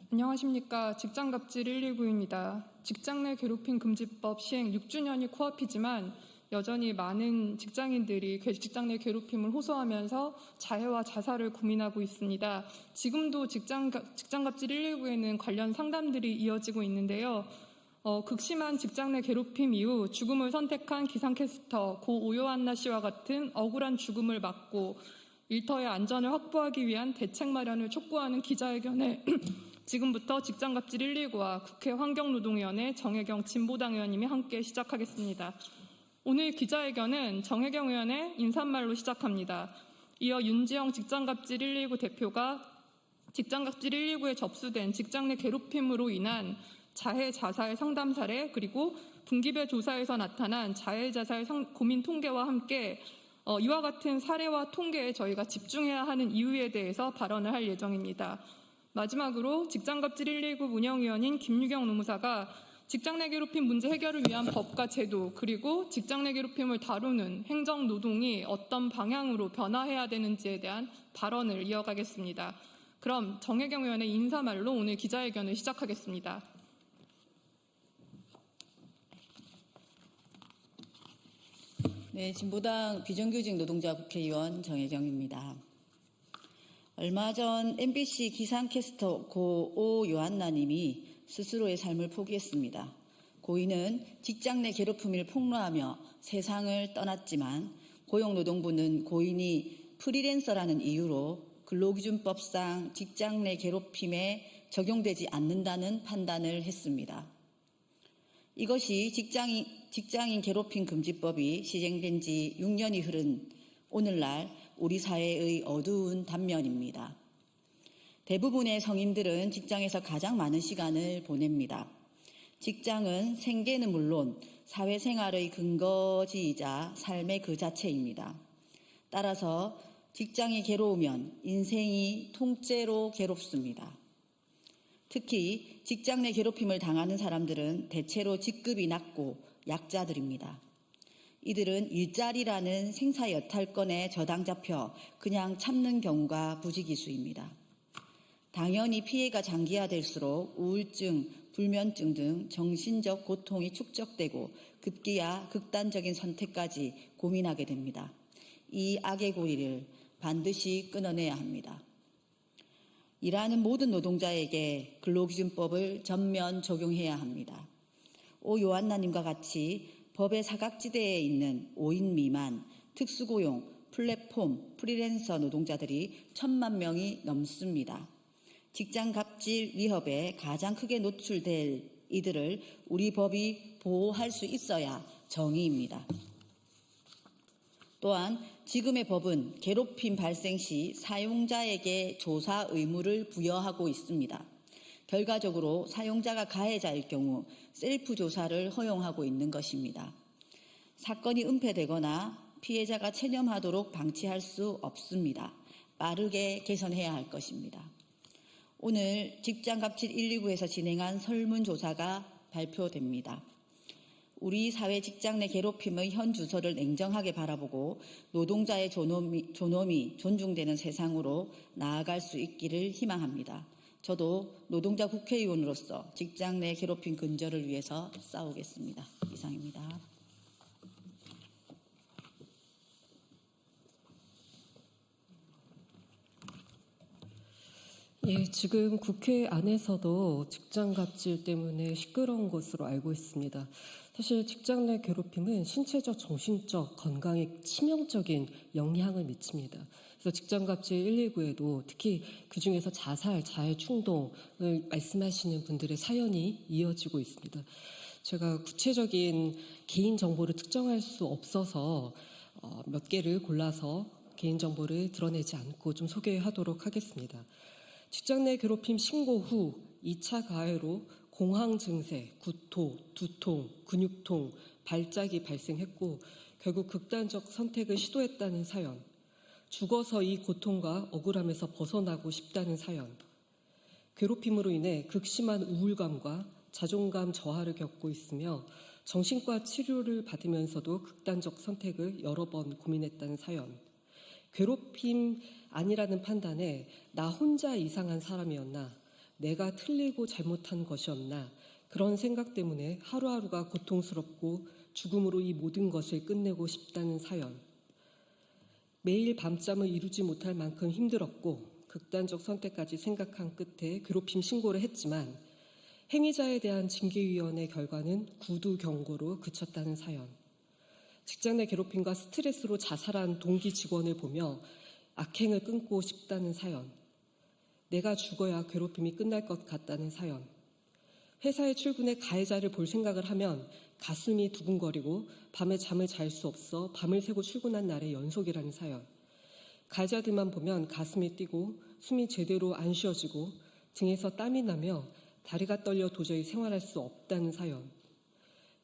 안녕하십니까. 직장갑질 119입니다. 직장 내 괴롭힘 금지법 시행 6주년이 코앞이지만 여전히 많은 직장인들이 직장 내 괴롭힘을 호소하면서 자해와 자살을 고민하고 있습니다. 지금도 직장갑질 119에는 관련 상담들이 이어지고 있는데요. 극심한 직장 내 괴롭힘 이후 죽음을 선택한 기상캐스터 고 오요한나 씨와 같은 억울한 죽음을 막고 일터의 안전을 확보하기 위한 대책 마련을 촉구하는 기자회견에 지금부터 직장갑질 119와 국회 환경노동위원회 정혜경 진보당 의원님이 함께 시작하겠습니다. 오늘 기자회견은 정혜경 의원의 인사말로 시작합니다. 이어 윤지영 직장갑질 119 대표가 직장갑질 119에 접수된 직장 내 괴롭힘으로 인한 자해, 자살 상담 사례 그리고 분기별 조사에서 나타난 자해, 자살 고민 통계와 함께 이와 같은 사례와 통계에 저희가 집중해야 하는 이유에 대해서 발언을 할 예정입니다. 마지막으로 직장갑질 119 운영위원인 김유경 노무사가 직장 내 괴롭힘 문제 해결을 위한 법과 제도 그리고 직장 내 괴롭힘을 다루는 행정노동이 어떤 방향으로 변화해야 되는지에 대한 발언을 이어가겠습니다. 그럼 정혜경 의원의 인사말로 오늘 기자회견을 시작하겠습니다. 네, 진보당 비정규직 노동자 국회의원 정혜경입니다. 얼마 전 MBC 기상캐스터 고 오요한나 님이 스스로의 삶을 포기했습니다. 고인은 직장 내 괴롭힘을 폭로하며 세상을 떠났지만 고용노동부는 고인이 프리랜서라는 이유로 근로기준법상 직장 내 괴롭힘에 적용되지 않는다는 판단을 했습니다. 이것이 직장인 괴롭힘 금지법이 시행된 지 6년이 흐른 오늘날 우리 사회의 어두운 단면입니다. 대부분의 성인들은 직장에서 가장 많은 시간을 보냅니다. 직장은 생계는 물론 사회생활의 근거지이자 삶의 그 자체입니다. 따라서 직장이 괴로우면 인생이 통째로 괴롭습니다. 특히 직장 내 괴롭힘을 당하는 사람들은 대체로 직급이 낮고 약자들입니다. 이들은 일자리라는 생사여탈권에 저당 잡혀 그냥 참는 경우가 부지기수입니다. 당연히 피해가 장기화될수록 우울증, 불면증 등 정신적 고통이 축적되고 급기야 극단적인 선택까지 고민하게 됩니다. 이 악의 고리를 반드시 끊어내야 합니다. 일하는 모든 노동자에게 근로기준법을 전면 적용해야 합니다. 오요한나님과 같이 법의 사각지대에 있는 5인 미만, 특수고용, 플랫폼, 프리랜서 노동자들이 1,000만 명이 넘습니다. 직장 갑질 위협에 가장 크게 노출될 이들을 우리 법이 보호할 수 있어야 정의입니다. 또한 지금의 법은 괴롭힘 발생 시 사용자에게 조사 의무를 부여하고 있습니다. 결과적으로 사용자가 가해자일 경우 셀프 조사를 허용하고 있는 것입니다. 사건이 은폐되거나 피해자가 체념하도록 방치할 수 없습니다. 빠르게 개선해야 할 것입니다. 오늘 직장갑질 119에서 진행한 설문조사가 발표됩니다. 우리 사회 직장 내 괴롭힘의 현 주소를 냉정하게 바라보고 노동자의 존엄이 존중되는 세상으로 나아갈 수 있기를 희망합니다. 저도 노동자 국회의원으로서 직장 내 괴롭힘 근절을 위해서 싸우겠습니다. 이상입니다. 예, 지금 국회 안에서도 직장 갑질 때문에 시끄러운 것으로 알고 있습니다. 사실 직장 내 괴롭힘은 신체적, 정신적 건강에 치명적인 영향을 미칩니다. 그래서 직장 갑질 119에도 특히 그중에서 자살, 자해 충동을 말씀하시는 분들의 사연이 이어지고 있습니다. 제가 구체적인 개인 정보를 특정할 수 없어서 몇 개를 골라서 개인 정보를 드러내지 않고 좀 소개하도록 하겠습니다. 직장 내 괴롭힘 신고 후 2차 가해로 공황 증세, 구토, 두통, 근육통, 발작이 발생했고 결국 극단적 선택을 시도했다는 사연, 죽어서 이 고통과 억울함에서 벗어나고 싶다는 사연, 괴롭힘으로 인해 극심한 우울감과 자존감 저하를 겪고 있으며 정신과 치료를 받으면서도 극단적 선택을 여러 번 고민했다는 사연, 괴롭힘 아니라는 판단에 나 혼자 이상한 사람이었나, 내가 틀리고 잘못한 것이었나 그런 생각 때문에 하루하루가 고통스럽고 죽음으로 이 모든 것을 끝내고 싶다는 사연. 매일 밤잠을 이루지 못할 만큼 힘들었고 극단적 선택까지 생각한 끝에 괴롭힘 신고를 했지만 행위자에 대한 징계위원회 결과는 구두 경고로 그쳤다는 사연. 직장 내 괴롭힘과 스트레스로 자살한 동기 직원을 보며 악행을 끊고 싶다는 사연. 내가 죽어야 괴롭힘이 끝날 것 같다는 사연. 회사에 출근해 가해자를 볼 생각을 하면 가슴이 두근거리고 밤에 잠을 잘 수 없어 밤을 새고 출근한 날의 연속이라는 사연. 가해자들만 보면 가슴이 뛰고 숨이 제대로 안 쉬어지고 등에서 땀이 나며 다리가 떨려 도저히 생활할 수 없다는 사연.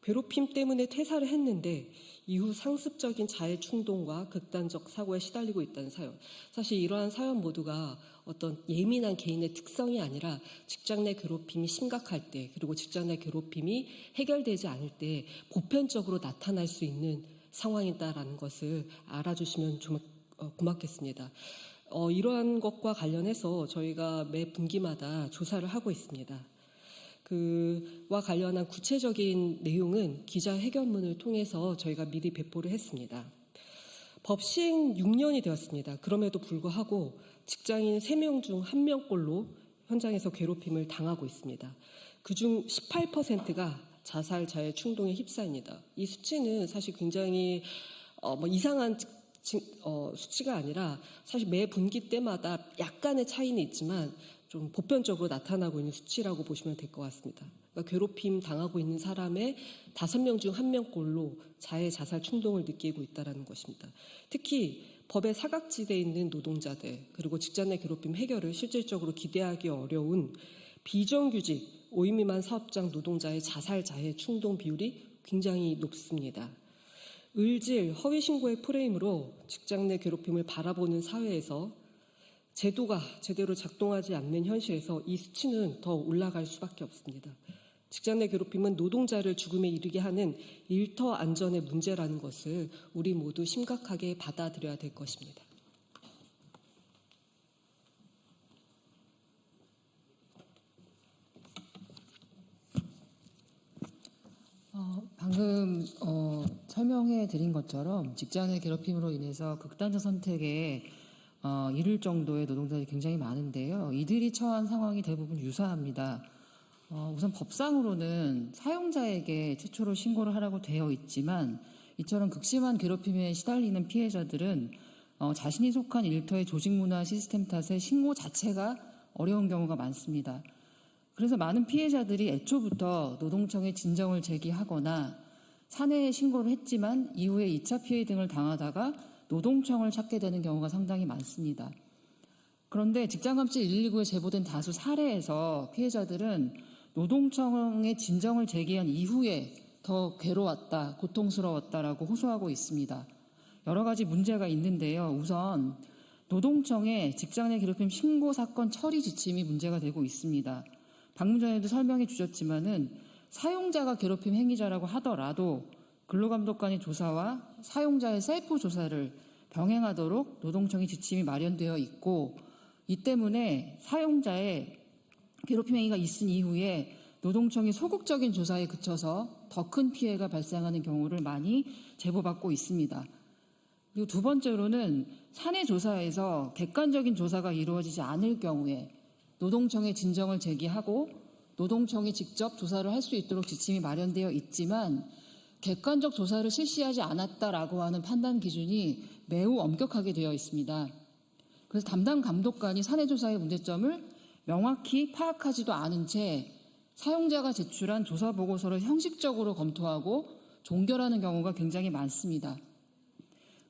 괴롭힘 때문에 퇴사를 했는데 이후 상습적인 자해 충동과 극단적 사고에 시달리고 있다는 사연. 사실 이러한 사연 모두가 어떤 예민한 개인의 특성이 아니라 직장 내 괴롭힘이 심각할 때 그리고 직장 내 괴롭힘이 해결되지 않을 때 보편적으로 나타날 수 있는 상황이다라는 것을 알아주시면 좀 고맙겠습니다. 이러한 것과 관련해서 저희가 매 분기마다 조사를 하고 있습니다. 그와 관련한 구체적인 내용은 기자회견문을 통해서 저희가 미리 배포를 했습니다. 법 시행 6년이 되었습니다. 그럼에도 불구하고 직장인 3명 중 1명꼴로 현장에서 괴롭힘을 당하고 있습니다. 그중 18%가 자살, 자해 충동에 휩싸입니다. 이 수치는 사실 굉장히 이상한 수치가 아니라 사실 매 분기 때마다 약간의 차이는 있지만 좀 보편적으로 나타나고 있는 수치라고 보시면 될 것 같습니다. 그러니까 괴롭힘 당하고 있는 사람의 5명 중 1명꼴로 자해, 자살 충동을 느끼고 있다는 것입니다. 특히 법의 사각지대에 있는 노동자들 그리고 직장 내 괴롭힘 해결을 실질적으로 기대하기 어려운 비정규직 5인 미만 사업장 노동자의 자살, 자해 충동 비율이 굉장히 높습니다. 을질, 허위신고의 프레임으로 직장 내 괴롭힘을 바라보는 사회에서 제도가 제대로 작동하지 않는 현실에서 이 수치는 더 올라갈 수밖에 없습니다. 직장 내 괴롭힘은 노동자를 죽음에 이르게 하는 일터 안전의 문제라는 것을 우리 모두 심각하게 받아들여야 될 것입니다. 방금 설명해 드린 것처럼 직장 내 괴롭힘으로 인해서 극단적 선택에 이를 정도의 노동자들이 굉장히 많은데요. 이들이 처한 상황이 대부분 유사합니다. 우선 법상으로는 사용자에게 최초로 신고를 하라고 되어 있지만 이처럼 극심한 괴롭힘에 시달리는 피해자들은 자신이 속한 일터의 조직문화 시스템 탓에 신고 자체가 어려운 경우가 많습니다. 그래서 많은 피해자들이 애초부터 노동청에 진정을 제기하거나 사내에 신고를 했지만 이후에 2차 피해 등을 당하다가 노동청을 찾게 되는 경우가 상당히 많습니다. 그런데 직장감시 119에 제보된 다수 사례에서 피해자들은 노동청에 진정을 제기한 이후에 더 괴로웠다, 고통스러웠다라고 호소하고 있습니다. 여러 가지 문제가 있는데요. 우선 노동청의 직장 내 괴롭힘 신고 사건 처리 지침이 문제가 되고 있습니다. 방금 전에도 설명해 주셨지만은 사용자가 괴롭힘 행위자라고 하더라도 근로감독관의 조사와 사용자의 셀프 조사를 병행하도록 노동청의 지침이 마련되어 있고 이 때문에 사용자의 괴롭힘 행위가 있은 이후에 노동청이 소극적인 조사에 그쳐서 더 큰 피해가 발생하는 경우를 많이 제보받고 있습니다. 그리고 두 번째로는 사내 조사에서 객관적인 조사가 이루어지지 않을 경우에 노동청에 진정을 제기하고 노동청이 직접 조사를 할 수 있도록 지침이 마련되어 있지만 객관적 조사를 실시하지 않았다라고 하는 판단 기준이 매우 엄격하게 되어 있습니다. 그래서 담당 감독관이 사내 조사의 문제점을 명확히 파악하지도 않은 채 사용자가 제출한 조사 보고서를 형식적으로 검토하고 종결하는 경우가 굉장히 많습니다.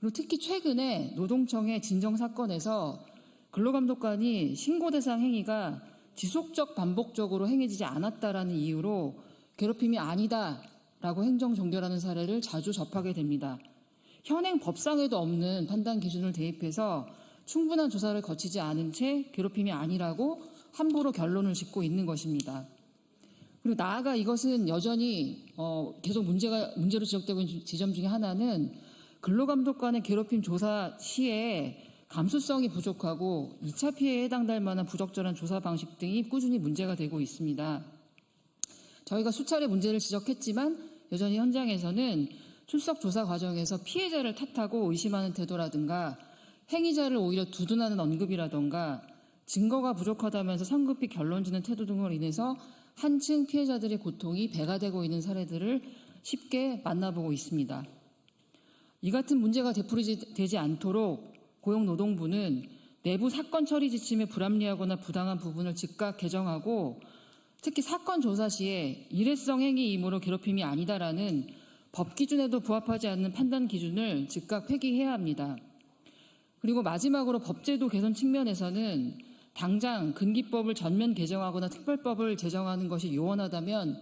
그리고 특히 최근에 노동청의 진정 사건에서 근로감독관이 신고 대상 행위가 지속적 반복적으로 행해지지 않았다라는 이유로 괴롭힘이 아니다라고 행정 종결하는 사례를 자주 접하게 됩니다. 현행 법상에도 없는 판단 기준을 대입해서 충분한 조사를 거치지 않은 채 괴롭힘이 아니라고 함부로 결론을 짓고 있는 것입니다. 그리고 나아가 이것은 여전히 계속 문제로 지적되고 있는 지점 중에 하나는 근로감독관의 괴롭힘 조사 시에 감수성이 부족하고 2차 피해에 해당될 만한 부적절한 조사 방식 등이 꾸준히 문제가 되고 있습니다. 저희가 수차례 문제를 지적했지만 여전히 현장에서는 출석 조사 과정에서 피해자를 탓하고 의심하는 태도라든가 행위자를 오히려 두둔하는 언급이라든가 증거가 부족하다면서 성급히 결론 지는 태도 등으로 인해서 한층 피해자들의 고통이 배가 되고 있는 사례들을 쉽게 만나보고 있습니다. 이 같은 문제가 되풀이되지 않도록 고용노동부는 내부 사건 처리 지침에 불합리하거나 부당한 부분을 즉각 개정하고 특히 사건 조사 시에 일회성 행위이므로 괴롭힘이 아니다라는 법 기준에도 부합하지 않는 판단 기준을 즉각 폐기해야 합니다. 그리고 마지막으로 법제도 개선 측면에서는 당장 근기법을 전면 개정하거나 특별법을 제정하는 것이 요원하다면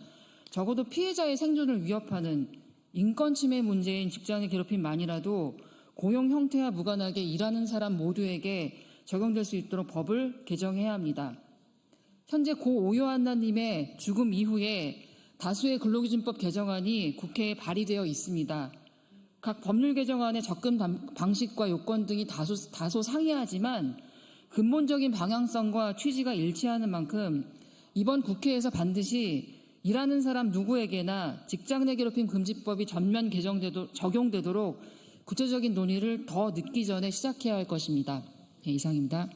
적어도 피해자의 생존을 위협하는 인권 침해 문제인 직장의 괴롭힘만이라도 고용 형태와 무관하게 일하는 사람 모두에게 적용될 수 있도록 법을 개정해야 합니다. 현재 고 오요한나님의 죽음 이후에 다수의 근로기준법 개정안이 국회에 발의되어 있습니다. 각 법률 개정안의 접근 방식과 요건 등이 다소 상이하지만 근본적인 방향성과 취지가 일치하는 만큼 이번 국회에서 반드시 일하는 사람 누구에게나 직장 내 괴롭힘 금지법이 전면 적용되도록 구체적인 논의를 더 늦기 전에 시작해야 할 것입니다. 네, 이상입니다.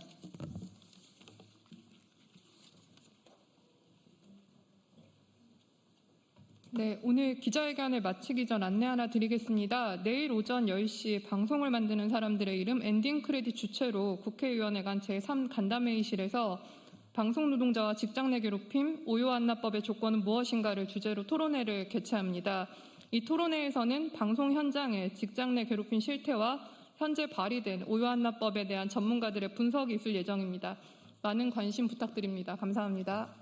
네, 오늘 기자회견을 마치기 전 안내 하나 드리겠습니다. 내일 오전 10시 방송을 만드는 사람들의 이름 엔딩 크레딧 주최로 국회의원회관 제3간담회의실에서 방송 노동자와 직장 내 괴롭힘, 오요한나법의 조건은 무엇인가를 주제로 토론회를 개최합니다. 이 토론회에서는 방송 현장의 직장 내 괴롭힘 실태와 현재 발의된 오요한나법에 대한 전문가들의 분석이 있을 예정입니다. 많은 관심 부탁드립니다. 감사합니다.